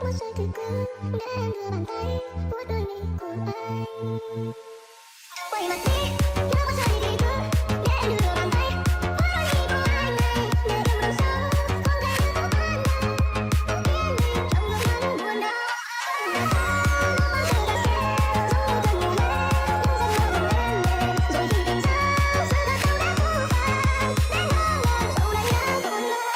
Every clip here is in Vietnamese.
nước mắt rơi từ từ để em đưa bàn tay vuốt đôi mi của anh. Quay mặt đi, nước mắt rơi thì cứ để em đưa bàn tay vuốt đôi mi của anh này, để yêu đằng sau không thể như lúc ban đầu. Khiến mình trong gương mắt buồn đau. Nước mắt rơi ta sẽ giống như cơn mùa hè, những giấc mơ dần êm đềm. Rồi khi tỉnh giấc, sự thật đâu đã phũ phàng, để ngỡ ngàng sau đánh giá buồn đau.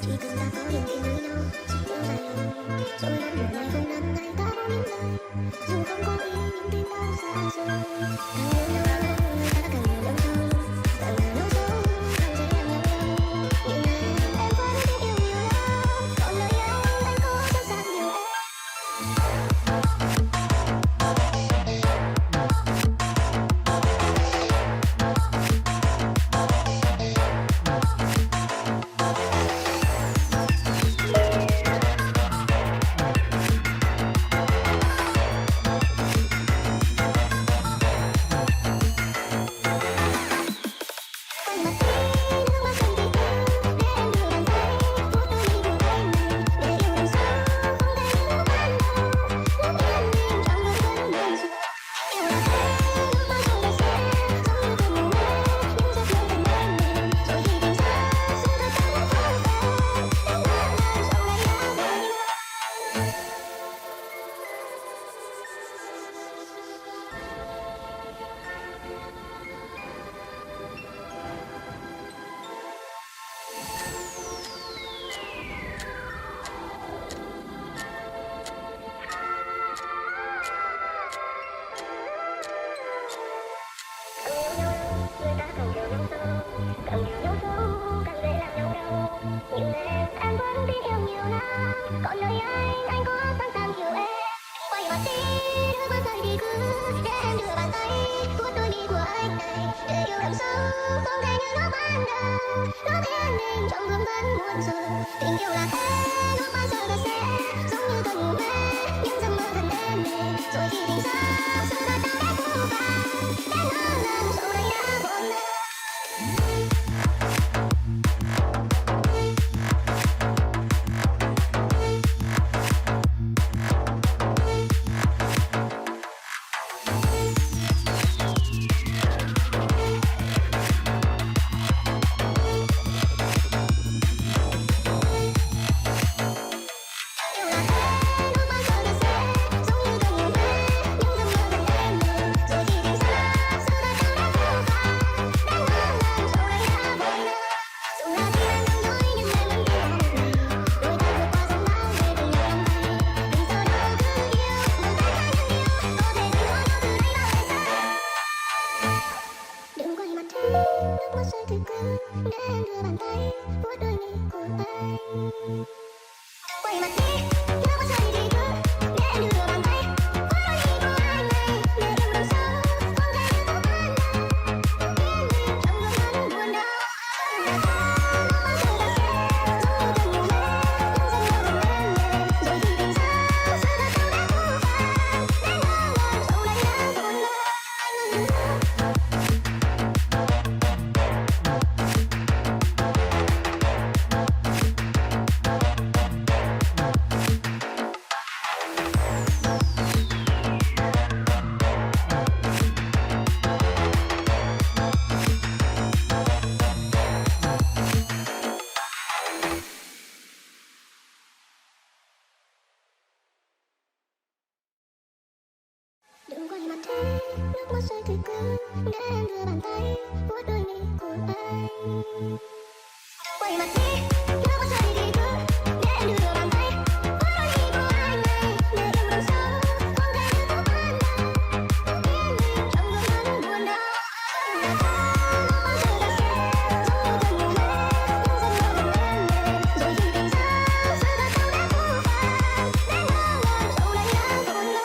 Chỉ cần ta có điều kiện với nhau, chỉ yêu dài lâu. Rồi đến một ngày không năm ngày ta có những lời, dù không có ý nhưng tim đau xa xôi. Càng yêu nhau lâu, người ta càng hiểu đau sâu, càng hiểu sâu, càng dễ em nhau lâu. Nhưng này em vẫn biết yêu nhiều lắm, còn lời anh có sâu sắc nhiều em. Càng hiểu nhau sâu, càng dễ làm nhau đau. Nhưng em vẫn tin yêu nhiều lắm, còn lời anh có sẵn sàng hiểu em. Quay mặt đi, nước mắt rơi đi cứ để em đưa bàn tay vuốt đôi mi của anh này, để yêu đằng sau không thể như lúc ban đầu. Nó khiến mình trong gương vẫn muộn rồi. Tình yêu là thế, nước mắt rơi ta sẽ giống như cơn mùa hè, những giấc mơ dần êm đềm. Rồi khi tỉnh giấc, sự thật đã phũ phàng, để ngỡ ngàng sau đánh giá buồn đau. Nước mắt rơi từ từ để em đưa bàn tay vuốt đôi mi của anh. Quay mặt đi, nước mắt rơi thì cứ để em đưa bàn tay vuốt đôi mi của anh này, để yêu đằng sau không thể như lúc ban đầu. Khiến mình trong gương mắt buồn đau. Nước mắt rơi ta sẽ giống như cơn mùa hè, những giấc mơ dần êm đềm. Rồi khi tỉnh giấc, sự thật đâu đã phũ phàng, để ngỡ ngàng sau đánh giá buồn đau. Đừng quay mặt đi, nước mắt rơi từ từ để em đưa bàn tay vuốt đôi mi của anh. Quay mặt đi, nước mắt rơi thì cứ để em đưa bàn tay vuốt đôi mi của anh này, để yêu đằng sau không thể như lúc ban đầu. Khiến mình trong gương mắt buồn đau. Nước mắt rơi ta sẽ giống như cơn mùa hè, những giấc mơ dần êm đềm. Rồi khi tỉnh giấc, sự thật đâu đã phũ phàng, để ngỡ ngàng sau đánh giá buồn đau.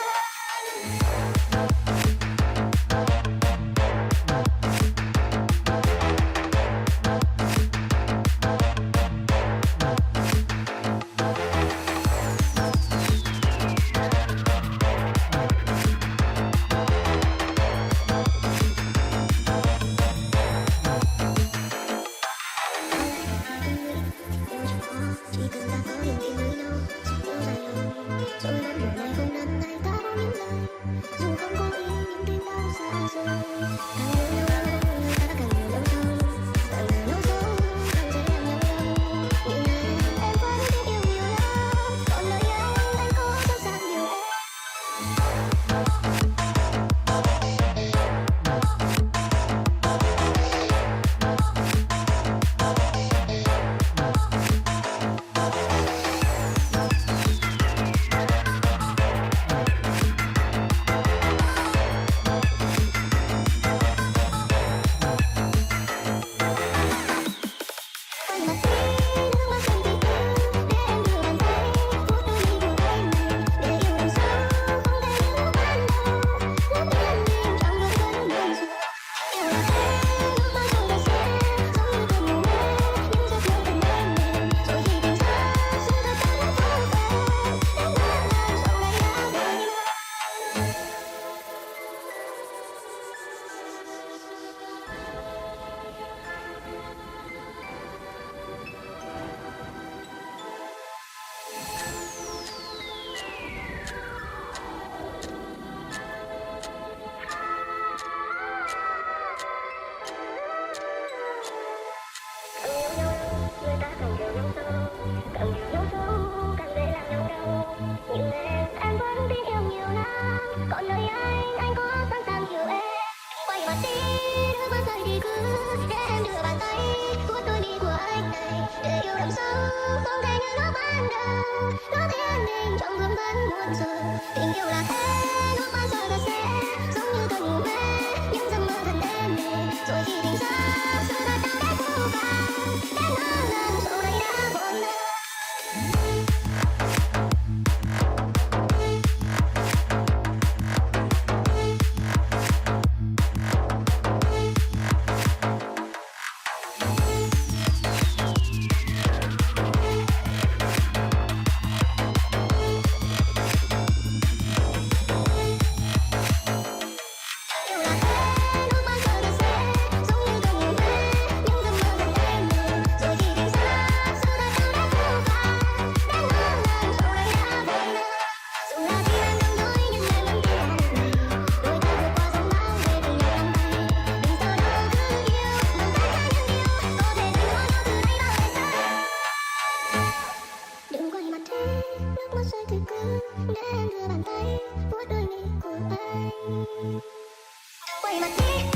Còn nơi anh có sẵn sàng hiểu em. Quay mặt đi, nước mắt rơi đi cứ để em đưa bàn tay vuốt đôi mi của anh này. Để yêu đậm sâu, không thể như lúc ban đầu. Nó thiên đình trong gương vẫn muôn giờ. Tình yêu là thế, nước mắt rơi và sẽ giống như cơn ngủ mê, những giấc mơ thật êm đềm. Rồi khi tỉnh giấc, sự thật đã đến vô vàn. Đến ngỡ ngàng, sau đây đã buồn nơi. Để em đưa bàn tay vuốt đôi mi của anh. Quay mặt đi.